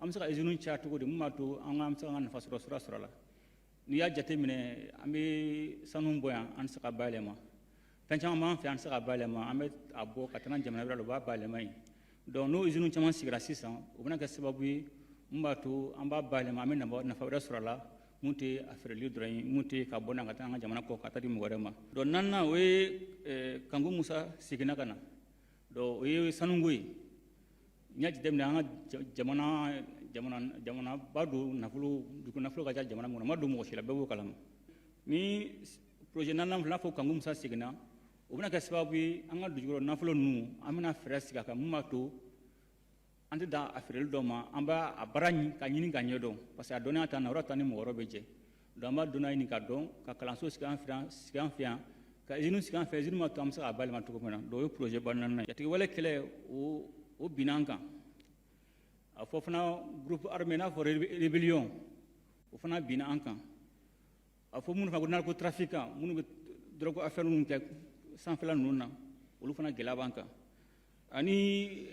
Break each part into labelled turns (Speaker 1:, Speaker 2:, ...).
Speaker 1: am sa izinu cha to de mumatu am sa ngan fasro sura la ni ya jate mine ambe sanu boya an sa balema penchama man fi an sa balema ambe abo katana jamana bra lo ba balema donc no izinu chama sigra sisan ubuna ka sababu mumatu amba balema ambe na fa sura la munte afere lidra munte ka bona ngata nga jamana ko katadi mugorema do nanna we kangu musa sigina kana do we sanungui nyaji dem na jamana badu nafulu duku nafulu ka jamana mo madu mo shila bebu kalam ni projet nanna la fo kangu musa sigina ubuna ka sababu anga dujuro nafulu nu amina fresiga ka mumato ante da afirel doma amba abarani ka nyini ganyo don parce que adona ta na rota ni mo robeje do amba dona ni ka don ka kalanso skan fian ka izinu skan fe izinu ma to amsa abal ma to ko mena do yo projet banana yati wala kele o binanga a fofna groupe armé na for rébellion o fana binanga a fo mun fa go narco trafiquant mun drogue affaire mun ke sans fela nuna olu fana gela banka ani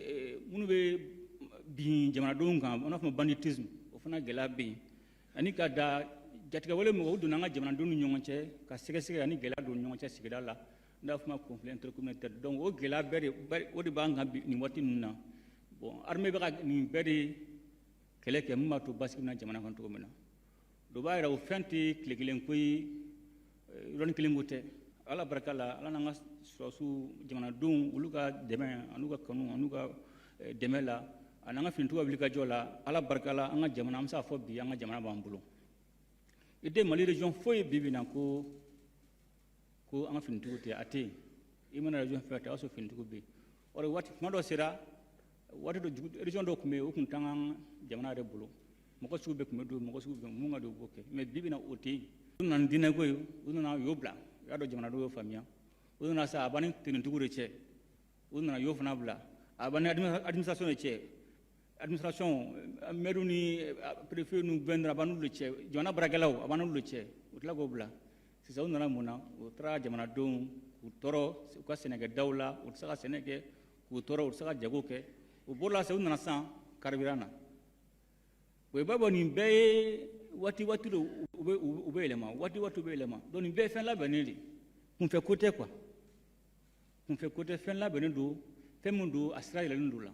Speaker 1: mun be bi jamana don kan on a banditisme o fana gela bi ani ka da jatiga wala mo do nga jamana don nyonche ka sege ani gela don nyonche sigida la nda fuma conflit intercommunautaire donc o gela bere o de banga ni wati nuna bon armée ba ni bere kele ke matu baski na jamana kan to mena do bayra o fenti klegilen koy ron kilingote ala barakala ala nga sosu jamana don uluka deme anuka kanu anuka demela ananga fintu ablika jola ala barkala anga jamana amsa fo bi anga jamana bambulo ide mali region foye bibina ko anga fintu te ate imana region fete aso fintu ko bi ore wati mado sira wati do region do kume o kuntanga jamana re bulo moko sube kume do moko sube munga do boke me bibina oti nan dina ko ununa yobla ya do jamana do famia ununa sa abani tin tugure che ununa yofna bla abani administration che administration meruni préfet nous vendra banu le che jona bragalaw abanu le che utla go bla si sa unana muna utra jamana don utoro ko Sénégal dawla utsaka Sénégal utoro utsaka jagoke ubola sa unana san karbirana we babo ni be wati do ube elema wati ube elema don be fen la beneli on fait côté quoi on fait côté fen la benendo temundo asra ile ndula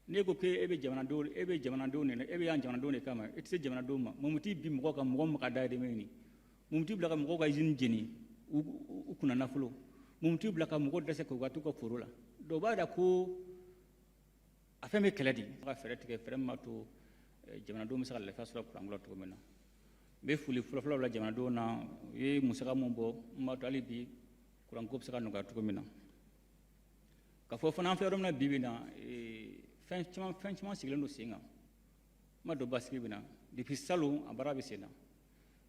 Speaker 1: nego ke ebe jamana do ne ebe yan jamana do ne kama etse jamana do ma mumuti bi mo ka mo ka daide meni mumuti bla ka mo ka izin jeni u kuna nafulo mumuti bla ka mo dese ko gatu ko furula do bada ko afeme keladi ka ferete ke vraiment to jamana do misal la fasra ko anglo to mena be fuli fulo la jamana do na ye musaka mo bo ma to ali bi kuran ko saka no ga to mena ka fo fana fe na bibina fin chama sigilendo singa ma do baski bina depuis salon abarabe sena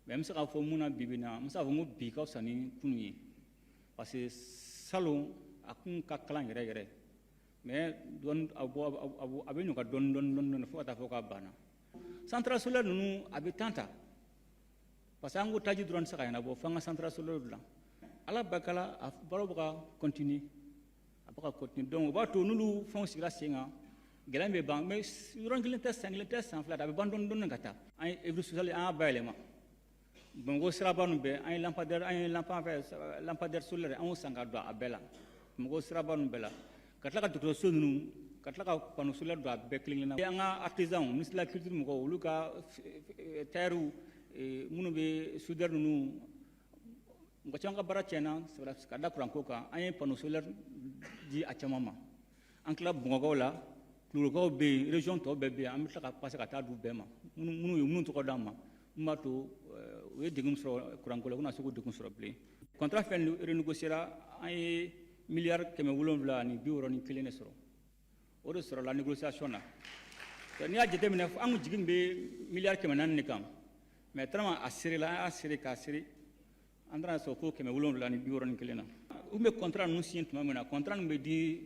Speaker 1: même ça fo muna bibina musa fo mo bi ka sani kunyi parce que salon akun ka klan yere mais don abo abenu ka don fo ta fo ka bana central solaire nu abitanta parce que ango taji drone saka na bo fanga central solaire la ala bakala baro ka continue apaka continue donc ba to nulu fon sigra singa gelambe bang mais rongilen test en flat abe bandon don ngata ay evru social a bailema bongo sira banu be ay lampadaire solaire an sanga do abela bongo sira banu bela katla ka to sonu katla ka pano solaire do abe klingina anga artisan ministre la culture mo luka teru munu be soudeur nu ngo changa barachena sura kada kuranko ka ay pano solaire di achamama en club bongo la plugo be région to be am ka passer ka ta du be ma munu to ko dama mato we digum so kuranko la kuna so digum so ble contrat fen renégociera ay milliard keme wulonvla ni biuro ni kilene soro o do soro la négociation na ni a jete mena amu jigin be milliard keme nan ni kam mais trama asiri ka asiri andra so ko keme wulonvla ni biuro ni kilena umbe contrat nu sient mamena contrat nu be di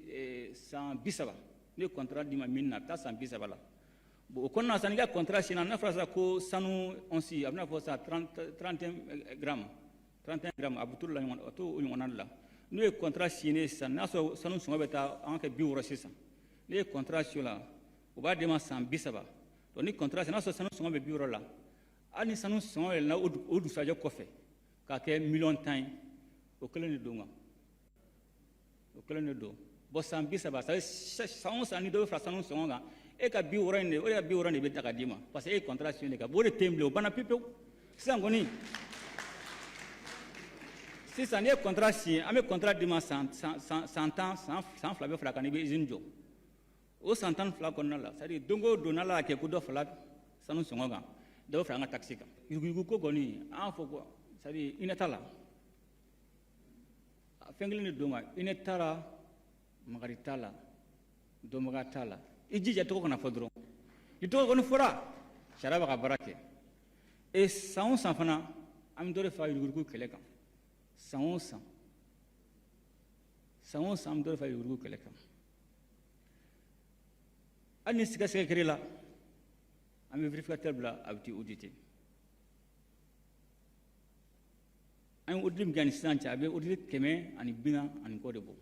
Speaker 1: 127 ni contrat di ma minna ta 127 la bo konna saniga contrat sina na frasa ko sanu onsi abna fo sa 31 grammes abutul la ngon to ngon la ni contrat signé sa na so sanu so beta en ke biuro sisa ni contrat sur la o b'a d'e ma san 30 donc ni contrat c'est n'a sɔrɔ sanu sɔngɔ bɛ 60 la hali ni sanu sɔngɔ yɛlɛnna o dugusajɛ kɔfɛ k'a kɛ 10,10 ye o kelen de don wa o kelen de don bon san 30 san o san ni dɔ bɛ fara sanu sɔngɔ kan e ka 60 in de o de ka 60 de bɛ ta ka d'i ma parce que e ye contrat signé de ka bon o de tɛ yen bilen o banna pewu sisan kɔni sisan n'i ye contrat signé an bɛ contrat d'i ma san 2 bɛ fara kan i bɛ usine jɔ o san 12 kɔnɔna la c'est à dire don o don n'Ala y'a kɛ ko dɔ farala sanu sɔngɔ kan dɔ bɛ fara an ka taxe kan yugu ko kɔni an y'a fɔ ko c'est à dire i ɲɛ t'a la fɛn kelen de don wa i ɲɛ t'a la magari t'a la dɔnbaga t'a la i jija tɔgɔ kana fɔ dɔrɔn i tɔgɔ kɔni fɔra sariya b'a ka baara kɛ et san o san fana an bɛ dɔ de fara yugu kɛlɛ kan san o san an bɛ dɔ de fara yugu kɛlɛ kan hali ni sɛgɛsɛgɛ kɛra la an bɛ vérificateur bila a bɛ t'i auditer an ye audit min kɛ ni sisan cɛ a bɛ audit 140 kɔ de bɔ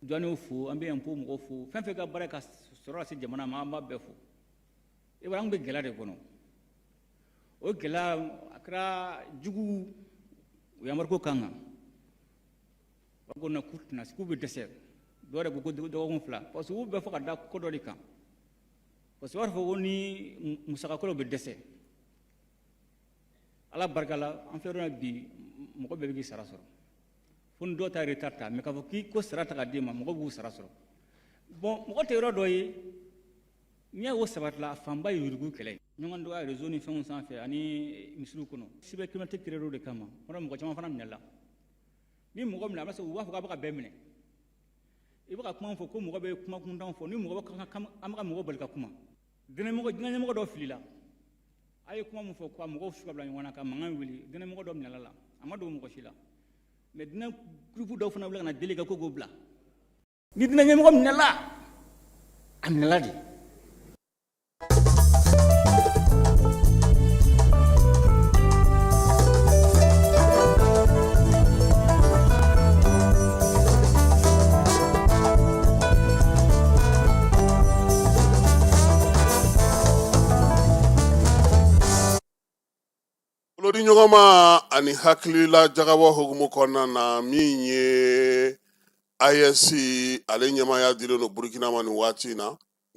Speaker 1: jɔn y'o fo an bɛ impôt mɔgɔw fo fɛn fɛn ka baara ka sɔrɔ lase jamana ma an b'a bɛɛ fo i b'a an bɛ gɛlɛya de kɔnɔ o gɛlɛya a kɛra jugu o yamari ko kan kan ba ko na k'u bɛ dɛsɛ dɔw yɛrɛ ko dɔgɔkun 2 parce que u bɛɛ fɔ ka da ko dɔ de kan parce que u b'a fɔ ko ni musakakɔrɔw bɛ dɛsɛ ala barika la an filɛ yɔrɔ min na bi mɔgɔ bɛɛ bɛ k'i sara sɔrɔ fo ni dɔw ta retard ta mais k'a fɔ k'i ko sara ta ka d'e ma mɔgɔ b'u sara sɔrɔ bon mɔgɔ tɛ yɔrɔ dɔ ye n'i y'a o sabatila a fanba ye yurugu kɛlɛ ye ɲɔgɔn dɔgɔya réseau ni fɛnw sanfɛ ani misiriw kɔnɔ cybercriminalité créé o de kama o de mɔgɔ caman fana minɛla ni mɔgɔ minɛ a b'a sɔrɔ u b'a fɔ k'a bɛ ka bɛɛ minɛ i bɛ ka kuma fɔ ko mɔgɔ bɛ kuma kuntanw fɔ ni mɔgɔ an bɛ ka mɔgɔ bali ka kuma dinɛmɔgɔ dɔ filila a ye kuma min fɔ ka mɔgɔw su ka bila ɲɔgɔn na ka mankan wuli dinɛmɔgɔ dɔ minɛla la a ma dogo mɔgɔ si la mais dinɛ groupe dɔw fana wuli ka na deli ka ko k'o bila ni dinɛ ɲɛmɔgɔ minɛla a minɛla de
Speaker 2: Lodi ɲɔgɔnma ani hakilila jagabɔ hokumu kɔnɔna na min ye ISC ale ɲɛmaya dilen no Burkina ma nin waati in na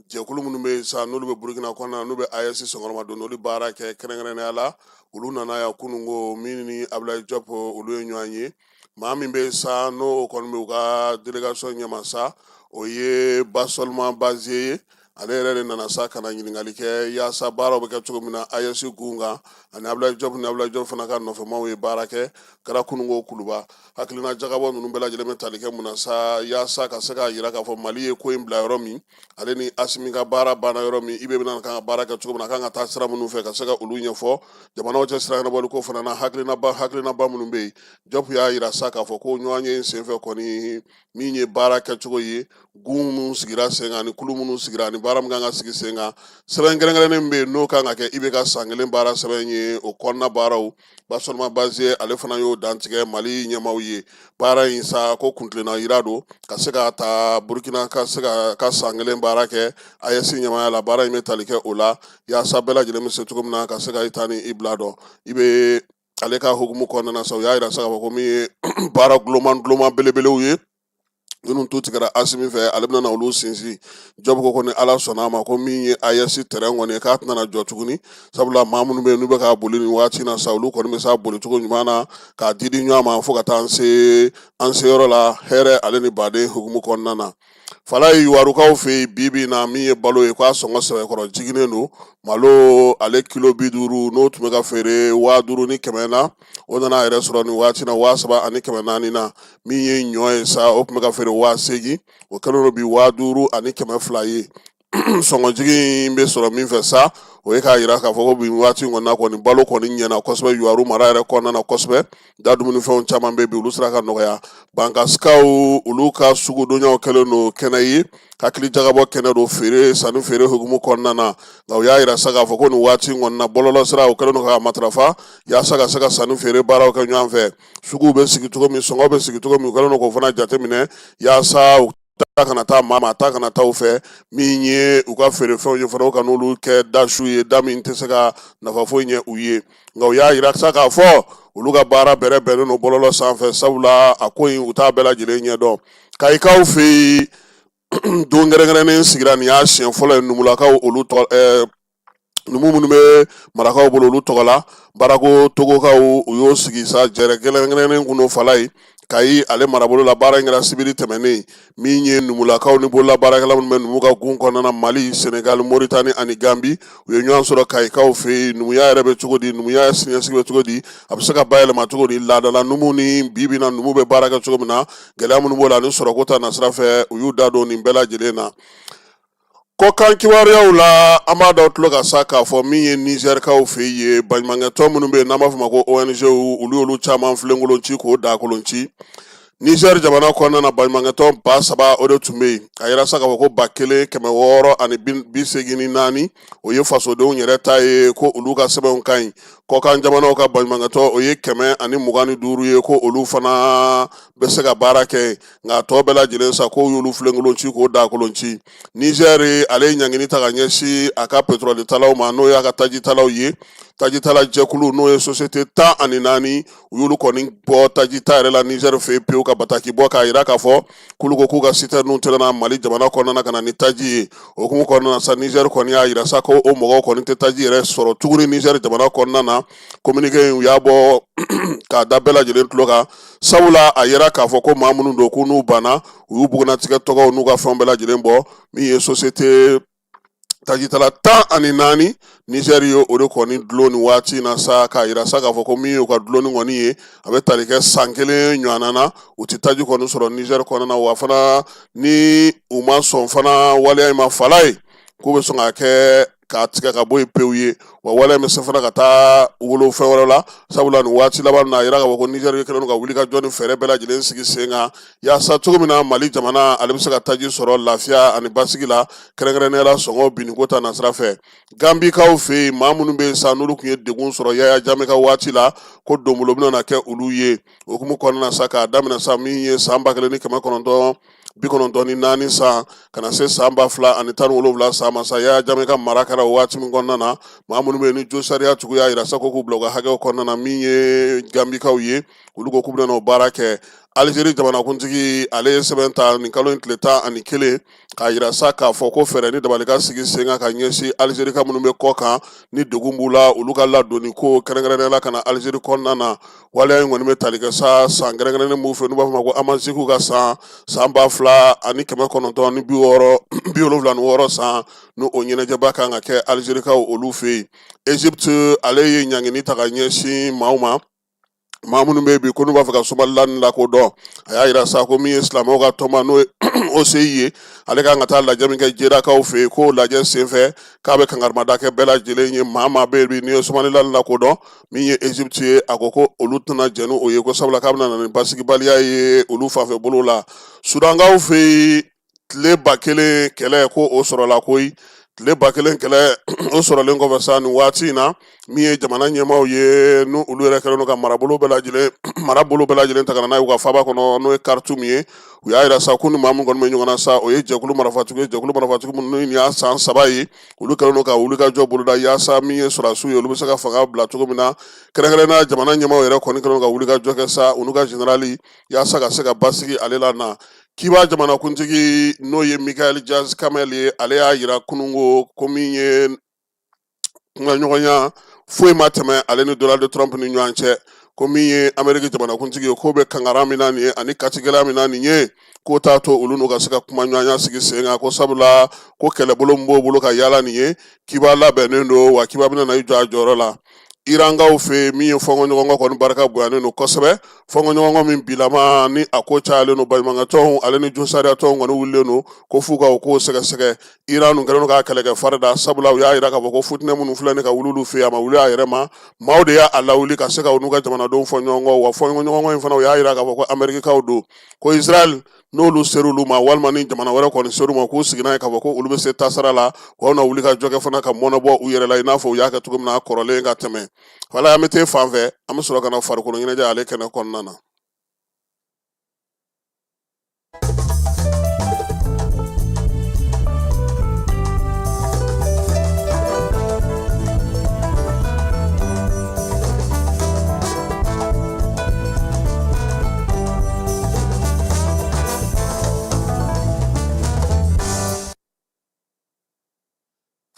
Speaker 2: jɛkulu minnu bɛ sa n'olu bɛ Burkina kɔnɔna na n'u bɛ ISC sɔngɔrɔma don n'olu baara kɛ kɛrɛnkɛrɛnnenya la olu nana yan kunungo min ni Ablaye Diop olu ye ɲɔgɔn ye maa min bɛ sa n'o kɔni bɛ u ka délégation ɲɛma sa o ye Basolma Bazie ye ale yɛrɛ de nana sa ka na ɲininkali kɛ yaasa baaraw bɛ kɛ cogo min na ISC kun kan ani Ablaye Diop fana ka nɔfɛmaw ye baara kɛ kɛra kunungo kuluba hakilina jagabɔ ninnu bɛɛ lajɛlen bɛ tali kɛ mun na sa yaasa ka se k'a jira k'a fɔ Mali ye ko in bila yɔrɔ min ale ni Asimi ka baara banna yɔrɔ min IBE bɛna kan ka baara kɛ cogo min na a kan ka taa sira minnu fɛ ka se ka olu ɲɛfɔ jamanaw cɛ sira ɲɛnabɔli ko fana na hakilinaba minnu bɛ yen Diop y'a jira sa k'a fɔ ko ɲɔgɔn ye senfɛ kɔni min ye baara kɛcogo ye gun minnu sigira sen kan ani kulu minnu sigira ani baara min kan ka sigi sen kan sɛbɛn kɛrɛnkɛrɛnnen bɛ yen n'o kan ka kɛ IBE ka san 1 baara sɛbɛn ye o kɔnɔna baaraw Basolma Bazie ale fana y'o dantigɛ Mali ɲɛmaw ye baara in sa ko kuntilenna yira don ka se ka taa Burkina ka se ka san 1 baara kɛ ISC ɲɛmaya la baara in bɛ tali kɛ o la yaasa bɛɛ lajɛlen bɛ se cogo min na ka se ka i ta ni i bila dɔn IBE ale ka hukumu kɔnɔna na sa u y'a jira sa k'a fɔ ko min ye baara gulɔman belebelew ye minnu tu tigɛra Asimi fɛ ale bɛna olu sinsin Diop ko ni Ala sɔnna a ma ko min ye ISC terrain kɔni k'a tɛna jɔ tuguni sabula maa minnu bɛ yen n'u bɛ ka boli nin waati na sa olu kɔni bɛ se a boli cogo ɲuman na k'a di ɲɔgɔn ma fo ka taa an se yɔrɔ la hɛrɛ ale ni baden hukumu kɔnɔna na Fala ye Yuwarukaw fɛ yen bi na min ye balo ye k'a sɔngɔ sɛbɛkɔrɔ jiginen don malo ale kilo 50 n'o tun bɛ ka feere 5,000 ni 100 na o nana yɛrɛ sɔrɔ nin waati na 7,000 ni 400 na min ye ɲɔ ye sa o tun bɛ ka feere 8,000 o kɛlen don bi 5,000 ni 200 ye sɔngɔjigi bɛ sɔrɔ min fɛ sa o ye k'a jira k'a fɔ ko bi waati in kɔnɔna kɔni balo kɔni ɲɛna kosɛbɛ Yuwaru mara yɛrɛ kɔnɔna na kosɛbɛ da dumunifɛnw caman bɛ bi olu sera ka nɔgɔya bankasikaw olu ka sugudonyaw kɛlen don kɛnɛ ye hakili jagabɔ kɛnɛ don feere sanni feere hukumu kɔnɔna na nka u y'a jira sa k'a fɔ ko nin waati in kɔnɔna bɔlɔlɔ sira o kɛlen don k'a matarafa yaasa ka se ka sanni feere baaraw kɛ ɲɔgɔn fɛ suguw bɛ sigi cogo min sɔngɔ bɛ sigi cogo min u kɛlen don k'o fana jateminɛ yaasa ta kana taa maa ta kana taa u fɛ min ye u ka feerefɛnw ye fana u ka n'olu kɛ dasu ye da min tɛ se ka nafa foyi ɲɛ u ye nka u y'a yira sa k'a fɔ olu ka baara bɛrɛ bɛnnen don bɔlɔlɔ sanfɛ sabula a ko in u t'a bɛɛ lajɛlen ɲɛdɔn kayikaw fɛ yen don kɛrɛnkɛrɛnnen sigira nin y'a siɲɛ fɔlɔ ye numulakaw olu numu minnu bɛ marakaw bolo olu tɔgɔ la barako togokaw u y'o sigi sa jɛrɛ kɛrɛnkɛrɛnnen kun n'o fala ye kayi ale marabolo la baara in kɛra sibiri tɛmɛnen min ye numulakaw ni bolola baarakɛla minnu bɛ numu ka gun kɔnɔna mali senegal moritani ani gambi u ye ɲɔgɔn sɔrɔ kayikaw fɛ yen numuya yɛrɛ bɛ cogo di numuya siniɲɛsigi bɛ cogo di a bɛ se ka bayɛlɛma cogo di laadala numu ni bibi na numu bɛ baara kɛ cogo min na gɛlɛya minnu b'o la ani sɔrɔko ta nasira fɛ u y'u da don nin bɛɛ lajɛlen na ko kan kibaruyaw la an b'a dɔn tulo ka sa k'a fɔ min ye nizɛrikaw fɛ yen baɲumankɛtɔn minnu bɛ yen n'an b'a fɔ ma ko ONG olu y'olu caman filenkolon ci k'o dakolon ci Niger jamana kɔnɔna na baɲumankɛtɔn 3,000 o de tun bɛ yen a yira sa k'a fɔ ko 1,600 ani 84 o ye fasodenw yɛrɛ ta ye ko olu ka sɛbɛnw ka ɲi kɔkan jamanaw ka baɲumankɛtɔn o ye 125 ye ko olu fana bɛ se ka baara kɛ nka a tɔ bɛɛ lajɛlen sa ko y'olu filenkolon ci k'o dakolon ci Niger ale ye ɲangini ta ka ɲɛsin a ka pétrole talaw ma n'o y'a ka tajitalaw ye tajitala jɛkulu n'o ye société 14 u y'olu kɔni bɔ tajita yɛrɛ la Niger fɛ pewu ka bataki bɔ k'a yira k'a fɔ k'olu ko k'u ka citerne tɛnɛna Mali jamana kɔnɔna ka na ni taji ye o hukumu kɔnɔna na sa Niger kɔni y'a yira sa ko o mɔgɔw kɔni tɛ taji yɛrɛ sɔrɔ tuguni Niger jamana kɔnɔna na communiqué in u y'a bɔ k'a da bɛɛ lajɛlen tulo kan sabula a yira k'a fɔ ko maa minnu don k'u n'u banna u y'u bugunatigɛ tɔgɔw n'u ka fɛnw bɛɛ lajɛlen bɔ min ye société tajitala 14 Niger ye o de kɔni dulon ni waati na sa k'a yira sa k'a fɔ ko min ye u ka dulonni kɔni ye a bɛ tali kɛ san 1 ɲɔgɔnna na u tɛ taji kɔni sɔrɔ Niger kɔnɔna wa fana ni u ma sɔn fana waleya in ma fala ye k'u bɛ sɔn k'a kɛ k'a tigɛ ka bɔ yen pewu ye wa waleya bɛ se fana ka taa wolo fɛn wɛrɛ la sabula nin waati laban na a yira k'a fɔ ko Niger kɛlen don ka wuli ka jɔ ni fɛɛrɛ bɛɛ lajɛlen sigi sen kan yaasa cogo min na Mali jamana ale bɛ se ka taji sɔrɔ lafiya ani basigi la kɛrɛnkɛrɛnnenya la sɔngɔ biniko ta nasira fɛ Gambikaw fɛ yen maa minnu bɛ yen sa n'olu tun ye degun sɔrɔ Yaya Jammeh ka waati la ko donbolo bɛna kɛ olu ye o hukumu kɔnɔna sa k'a daminɛ sa min ye san 1994 san ka na se san 2017 san ma sa Yaya Jammeh ka mara kɛra o waati min kɔnɔna na maa minnu bɛ yen ni jo sariya tugu y'a yira sa ko k'u bila u ka hakɛw kɔnɔna na min ye Gambikaw ye olu ko k'u bɛna o baara kɛ Algérie jamanakuntigi ale ye sɛbɛn ta nin kalo in tile 11 k'a yira sa k'a fɔ ko fɛɛrɛ ni dabali ka sigi sen kan ka ɲɛsin Algérie ka minnu bɛ kɔ kan ni degun b'u la olu ka ladonni ko kɛrɛnkɛrɛnnenya la ka na Algérie kɔnɔna na waleya in kɔni bɛ tali kɛ sa san kɛrɛnkɛrɛnnen b'u fɛ n'u b'a fɔ ma ko Amasiku ka san 2,976 san n'o ɲɛnajɛba kan ka kɛ Algérikaw olu fɛ yen Égypte ale ye ɲangini ta ka ɲɛsin maaw ma maa minnu bɛ yen bi ko n'u b'a fɛ ka Somaliland lakodɔn a y'a yira sa ko min ye silamɛw ka tɔnba n'o ye OCI ye ale kan ka taa lajɛ min kɛ jedakaw fɛ yen k'o lajɛ senfɛ k'a bɛ kangarimada kɛ bɛɛ lajɛlen ye maa bɛ yen bi n'i ye Somaliland lakodɔn min ye Égypte ye a ko ko olu tɛna jɛn n'o ye ko sabula k'a bɛna na ni basigibaliya ye olu fanfɛ bolo la Sudankaw fɛ yen tile 1,000 kɛlɛ ko o sɔrɔla koyi tile 1,000 kɛlɛ o sɔrɔlen kɔfɛ sa nin waati in na min ye jamana ɲɛmaaw ye n'u olu yɛrɛ kɛlen don ka marabolo bɛɛ lajɛlen ta ka na n'a ye u ka faaba kɔnɔ n'o ye Khartoum ye u y'a yira sa ko ni maa min kɔni bɛ ɲɔgɔn na sa o ye jɛkulu marifatigi minnu ni y'a san 3 ye olu kɛlen don ka wulikajɔ boloda yaasa min ye sɔrɔdasiw ye olu bɛ se ka fanga bila cogo min na kɛrɛnkɛrɛnnenya jamana ɲɛmaaw yɛrɛ kɔni kɛlen don ka wulikajɔ kɛ sa olu ka générali yaasa ka se ka basigi ale la na Kiba jamanakuntigi n'o ye Michael Jazz Kamel ye ale y'a yira kunungo ko min ye kumaɲɔgɔnya foyi ma tɛmɛ ale ni Donald Trump ni ɲɔgɔn cɛ ko min ye Ameriki jamanakuntigi ye k'o bɛ kangara min na nin ye ani katigɛla min na nin ye k'o t'a to olu n'u ka se ka kumaɲɔgɔnya sigi sen kan ko sabula ko kɛlɛbolo min b'o bolo ka yaala nin ye Kiba labɛnnen don wa Kiba bɛna na i jɔ a jɔyɔrɔ la Irankaw fɛ min ye fɔnkɔɲɔgɔnkɔ kɔni barika bonyanen don kosɛbɛ fɔnkɔɲɔgɔnkɔ min bilama ni a ko cayalen don baɲumankɛtɔnw ale ni josariyatɔnw kɔni wulilen don ko f'u ka o k'o sɛgɛsɛgɛ Iran nun kɛlen don k'a kɛlɛkɛ fari da sabula u y'a yira k'a fɔ ko futinɛ minnu filɛ nin ka wuli olu fɛ a ma wuli a yɛrɛ ma maaw de y'a lawuli ka se ka u n'u ka jamanadenw fɔ ɲɔgɔn kɔ wa fɔnkɔɲɔgɔnkɔ in fana u y'a yira k'a fɔ ko Amerikikaw don ko Israel n'olu ser'olu ma walima ni jamana wɛrɛ kɔni ser'u ma k'u sigi n'a ye k'a fɔ ko olu bɛ se tasara la wa u na wuli ka jɔ kɛ fana ka mɔnɛbɔ u yɛrɛ la i n'a fɔ u y'a kɛ cogo min na kɔrɔlen ka tɛmɛ wala an bɛ t'e fan fɛ an bɛ sɔrɔ ka na farikolo ɲɛnajɛ ale kɛnɛ kɔnɔna na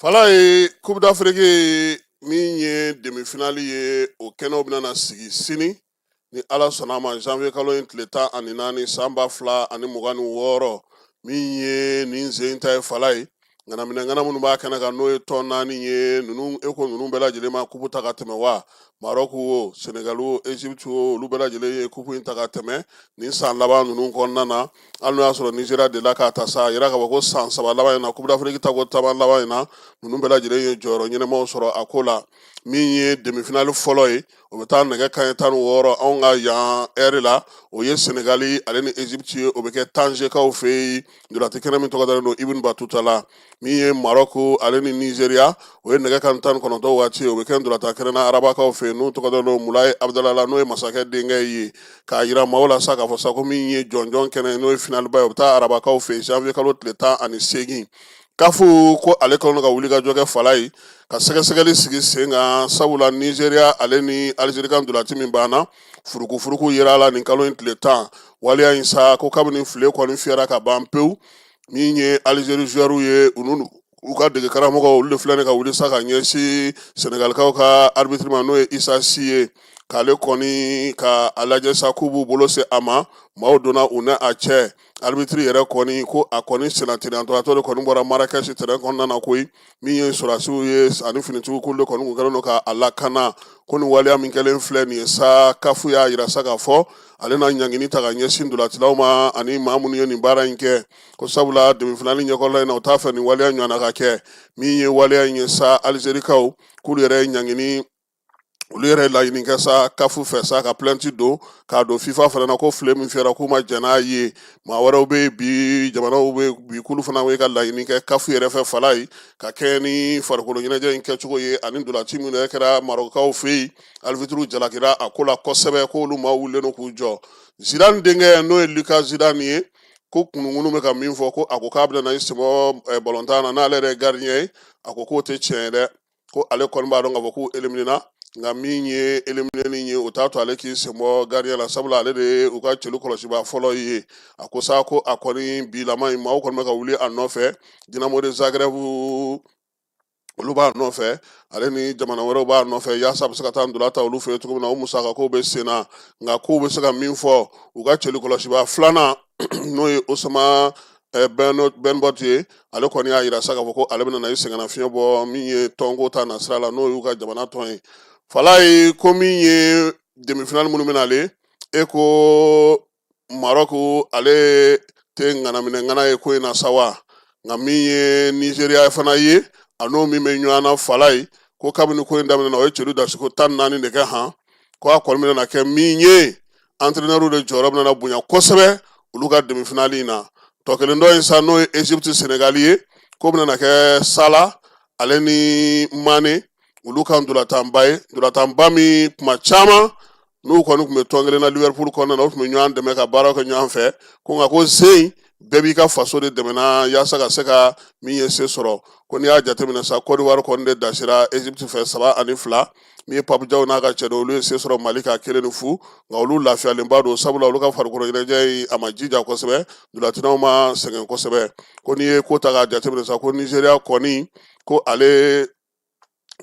Speaker 2: Wala ye Coupe d'Afrique min ye demi-finale ye o kɛnɛw bɛna na sigi sini ni Ala sɔnna ma janvier kalo in tile 14 san 2026 min ye nin sen ta ye fala ye ŋanaminɛŋana minnu b'a kɛnɛ kan n'o ye tɔn 4 ye ninnu eko ninnu bɛɛ lajɛlen ma kupu ta ka tɛmɛ wa Maroc o Senegal o Egypte o olu bɛɛ lajɛlen ye kupu in ta ka tɛmɛ nin san laban ninnu kɔnɔna na hali n'o y'a sɔrɔ Nigeria delila k'a ta sa a yira k'a fɔ ko san 3 laban in na Coupe d'Afrique ta ko taban laban in na ninnu bɛɛ lajɛlen ye jɔyɔrɔ ɲɛnɛmaw sɔrɔ a ko la min ye demi-finale fɔlɔ ye o bɛ taa nɛgɛ kanɲɛ 16 anw ka yan ɛri la o ye Senegali ale ni Egypte ye o bɛ kɛ Tanzekaw fɛ yen ndolanci kɛnɛ min tɔgɔ dalen don Ibn Batuta la min ye Maroc ale ni Nigeria o ye nɛgɛ kanɲɛ 19 waati o bɛ kɛ ndolanci kɛnɛ na Arabakaw fɛ yen n'o tɔgɔ dalen don Mulaye Abdallah la n'o ye masakɛ denkɛ ye k'a jira maaw la sa k'a fɔ sa ko min ye jɔnjɔn kɛnɛ n'o ye finaliba ye o bɛ taa Arabakaw fɛ yen janvier kalo tile 18 kafu ko ale kɔnɔ ka wuli ka jɔ kɛ fala ye ka sɛgɛsɛgɛli sigi sen kan sabula Nigeria ale ni Algeria ka ndolanci min banna furukufuruku yera la nin kalo in tile 10 waleya in sa ko kabini file kɔni fiyɛra ka ban pewu min ye Algeria joueur ye u ka dege karamɔgɔ olu de filɛ ka wuli sa ka ɲɛsin Senegalikaw ka arbitre ma n'o ye Issa Sy ye k'ale kɔni ka a lajɛ sa k'u b'u bolo se a ma maaw donna u ni a cɛ arbitre yɛrɛ kɔni ko a kɔni senatiriyantoyatɔ de kɔni bɔra Marrakech terrain kɔnɔna na koyi min ye sɔrɔdasiw ye ani finitigiw k'olu de kɔni kun kɛlen don k'a lakana ko nin waleya min kɛlen filɛ nin ye sa kafu y'a yira sa k'a fɔ ale na ɲangini ta ka ɲɛsin ndolancilaw ma ani maa minnu ye nin baara in kɛ ko sabula demi-finale ɲɛkɔrɔla in na u t'a fɛ nin waleya ɲɔgɔnna ka kɛ min ye waleya in ye sa Algérikaw k'olu yɛrɛ ɲangini olu yɛrɛ laɲini kɛ sa kafu fɛ sa ka plainte don k'a don FIFA fana na ko file min fiyɛra k'u ma jɛn n'a ye maa wɛrɛw bɛ bi jamanaw bɛ bi k'olu fana bɛ ka laɲini kɛ kafu yɛrɛ fɛ fala ye ka kɛ ni farikolo ɲɛnajɛ in kɛcogo ye ani ndolanci minnu yɛrɛ kɛra Marocains fɛ yen arbitre jalakira a ko la kosɛbɛ k'olu maa wulilen don k'u jɔ Zidane denkɛ n'o ye Lucas Zidane ye ko kununkunnu bɛ ka min fɔ ko a ko k'a bɛna i sɛbɔ balontan na n'ale yɛrɛ ye gardien ye a ko k'o tɛ tiɲɛ ye dɛ ko ale kɔni b'a dɔn k'a fɔ k'u éliminera nka min ye élimineli ye o t'a to ale k'i senbɔ gardien la sabula ale de ye u ka celu kɔlɔsiba fɔlɔ ye a ko sa ko a kɔni bilama in maaw kɔni bɛ ka wuli a nɔfɛ Dinamo de Zagreb olu b'a nɔfɛ ale ni jamana wɛrɛw b'a nɔfɛ yaasa a bɛ se ka taa ndola ta olu fɛ yen cogo min na o musaka kow bɛ sen na nka kow bɛ se ka min fɔ u ka celu kɔlɔsiba filanan n'o ye Osama Benbot ye ale kɔni y'a yira sa k'a fɔ ko ale bɛna i sɛgɛnnafiɲɛ bɔ min ye tɔnko ta nasira la n'o y'u ka jamana tɔn ye fala ye ko min ye demi-finale minnu bɛna ale e ko Maroc ale tɛ ŋanaminɛŋana ye ko in na sa wa nka min ye Nigeria fana ye a n'o min bɛ ɲɔgɔn na fala ye ko kabini ko in daminɛ na o ye celu dasi ko 14 de kɛ han ko a kɔni bɛna kɛ min ye entraîneur de jɔyɔrɔ bɛna bonya kosɛbɛ olu ka demi-finale in na tɔ kelen dɔ in sa n'o ye Egypte Senegal ye ko bɛna kɛ Salah ale ni Mane olu ka ndolantanba ye ndolantanba min kuma caman n'u kɔni tun bɛ tɔn kelen na Liverpool kɔnɔna na u tun bɛ ɲɔgɔn dɛmɛ ka baaraw kɛ ɲɔgɔn fɛ ko nka ko sen bɛɛ b'i ka faso de dɛmɛna yaasa ka se ka min ye se sɔrɔ ko n'i y'a jateminɛ sa Côte d'Ivoire kɔni de dasira Egypte fɛ 3-2 min ye Pape Diaw n'a ka cɛ dɔw olu ye se sɔrɔ Mali ka 1-0 nka olu lafiyalenba don sabula olu ka farikolo ɲɛnajɛ a ma jija kosɛbɛ ndolantinaw ma sɛgɛn kosɛbɛ ko n'i ye ko ta k'a jateminɛ sa ko Nigeria kɔni ko ale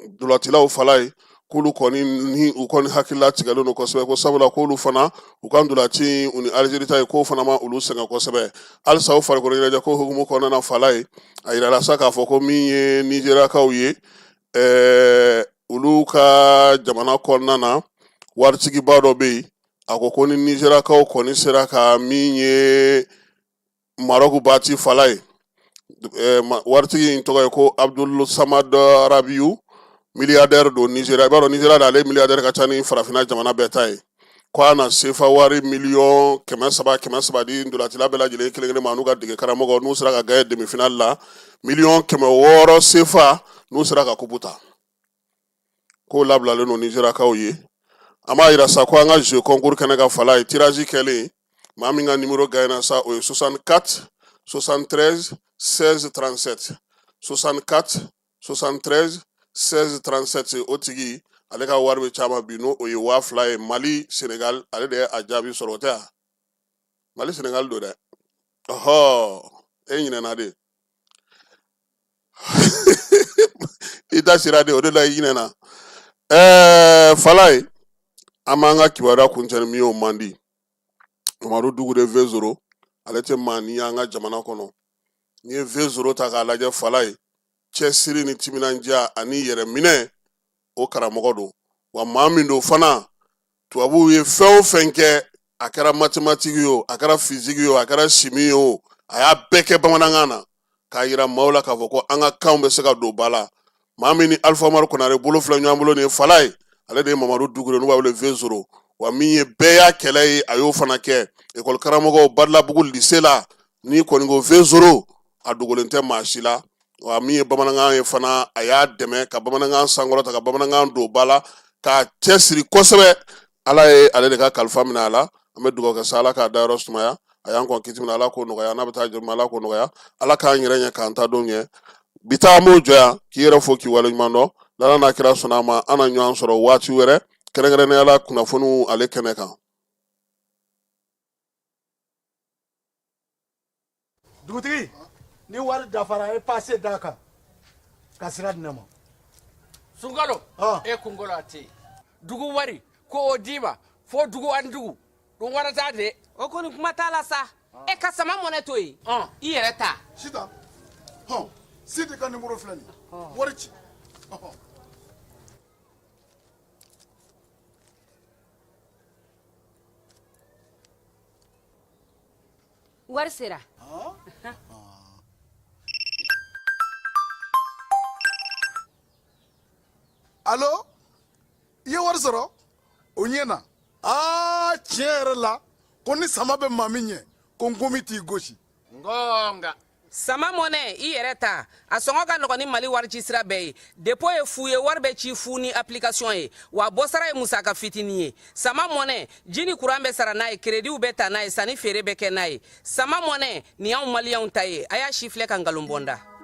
Speaker 2: ndolancilaw fala ye k'olu kɔni ni u kɔni hakilila tigɛlen don kosɛbɛ ko sabula k'olu fana u ka ndolanci u ni Algérie ta ye k'o fana ma olu sɛgɛn kosɛbɛ halisa o farikolo ɲɛnajɛ ko hukumu kɔnɔna na fala ye a yirala sa k'a fɔ ko min ye Nigeriakaw ye olu ka jamana kɔnɔna na waritigiba dɔ bɛ yen a ko ni Nigeriakaw kɔni sera ka min ye Maroc bati fala ye waritigi in tɔgɔ ye ko Abdul Samad Rabiu milliardaire don Nigeria i b'a dɔn Nigeria ale milliardaire ka ca ni farafinna jamana bɛɛ ta ye ko a na sefa wari miliyɔn 300 di ndolantila bɛɛ lajɛlen kelen-kelen ma n'u ka dege karamɔgɔ n'u sera ka gagner demi-finale la miliyɔn 600 sefa n'u sera ka kupu ta k'o labilalen don Nigeriakaw ye an b'a yira sa ko an ka jeu concours kɛnɛ ka fala ye tirage kɛlen maa min ka numéro gagner sa o ye 64 73 16 37 64 73 16 37 o tigi ale ka wari bɛ caman bi n'o o ye 2000 ye Mali Senegal ale de ye a jaabi sɔrɔ o tɛ yan Mali Senegal don dɛ ɔhɔ e ɲinɛna de da sira de o de la yinena falai amanga kiwara kuncani mi o mandi Mamadu Dugure V0 ale tɛ maa ni y'an ka jamana kɔnɔ n'i ye V0 ta k'a lajɛ falai cɛsiri ni timinandiya ani yɛrɛ minɛ o karamɔgɔ don wa maa min don fana tubabuw ye fɛn o fɛn kɛ a kɛra mathématique ye o a kɛra physique ye o a kɛra chimie ye o a y'a bɛɛ kɛ bamanankan na k'a yira maaw la k'a fɔ ko an ka kanw bɛ se ka don ba la maa min ni Alpha Umaru Konare bolo filɛ ɲɔgɔn bolo nin ye falai ale de ye Mamadu Dugure n'u b'a wele V0 wa min ye bɛɛ y'a kɛlɛ ye a y'o fana kɛ école karamɔgɔw Badalabugu lycée la ni kɔni ko V0 a dogolen tɛ maa si la wa min ye bamanankan ye fana a y'a dɛmɛ ka bamanankan sankɔrɔta ka bamanankan don ba la k'a cɛsiri kosɛbɛ ala ye ale de ka kalifa minɛ a la an bɛ dugawu kɛ sa ala k'a dayɔrɔ sumaya a y'an kɔn kiti minɛ ala k'o nɔgɔya n'a bɛ taa jɔn ala k'o nɔgɔya ala k'an yɛrɛ ɲɛ k'an ta don ɲɛ bi taa an b'o jɔ yan k'i yɛrɛ fo k'i waleɲuman dɔn n'ala n'a kira sɔnna a ma an na ɲɔgɔn sɔrɔ waati wɛrɛ kɛrɛnkɛrɛnnenya la kunnafoniw ale kɛnɛ kan.
Speaker 3: dugutigi ni wari dafara e passe d'a kan ka sira di ne ma.
Speaker 4: Sunkalo e kunkolo a tɛ yen dugu wari ko o d'i ma fo dugu ani dugu dun wari t'a de.
Speaker 5: o kɔni kuma t'a la sa e ka sama mɔnɛ to yen i yɛrɛ ta.
Speaker 3: Sita Sidi ka numéro filɛ nin ye wari ci.
Speaker 5: wari sera.
Speaker 3: Allo i ye wari sɔrɔ o ɲɛna tiɲɛ yɛrɛ la ko ni sama bɛ maa min ɲɛ ko nkomi t'i gosi.
Speaker 4: ngonga
Speaker 5: sama mɔnɛ i yɛrɛ ta a sɔngɔ ka nɔgɔn ni mali wari ci sira bɛɛ ye depo ye fu ye wari bɛ ci fu ni application ye wa bɔsara ye musaka fitinin ye sama mɔnɛ ji ni kuran bɛ sara n'a ye créditw bɛ ta n'a ye sanni feere bɛ kɛ n'a ye sama mɔnɛ nin y'anw maliyɛnw ta ye a y'a si filɛ ka nkalon bɔ n da.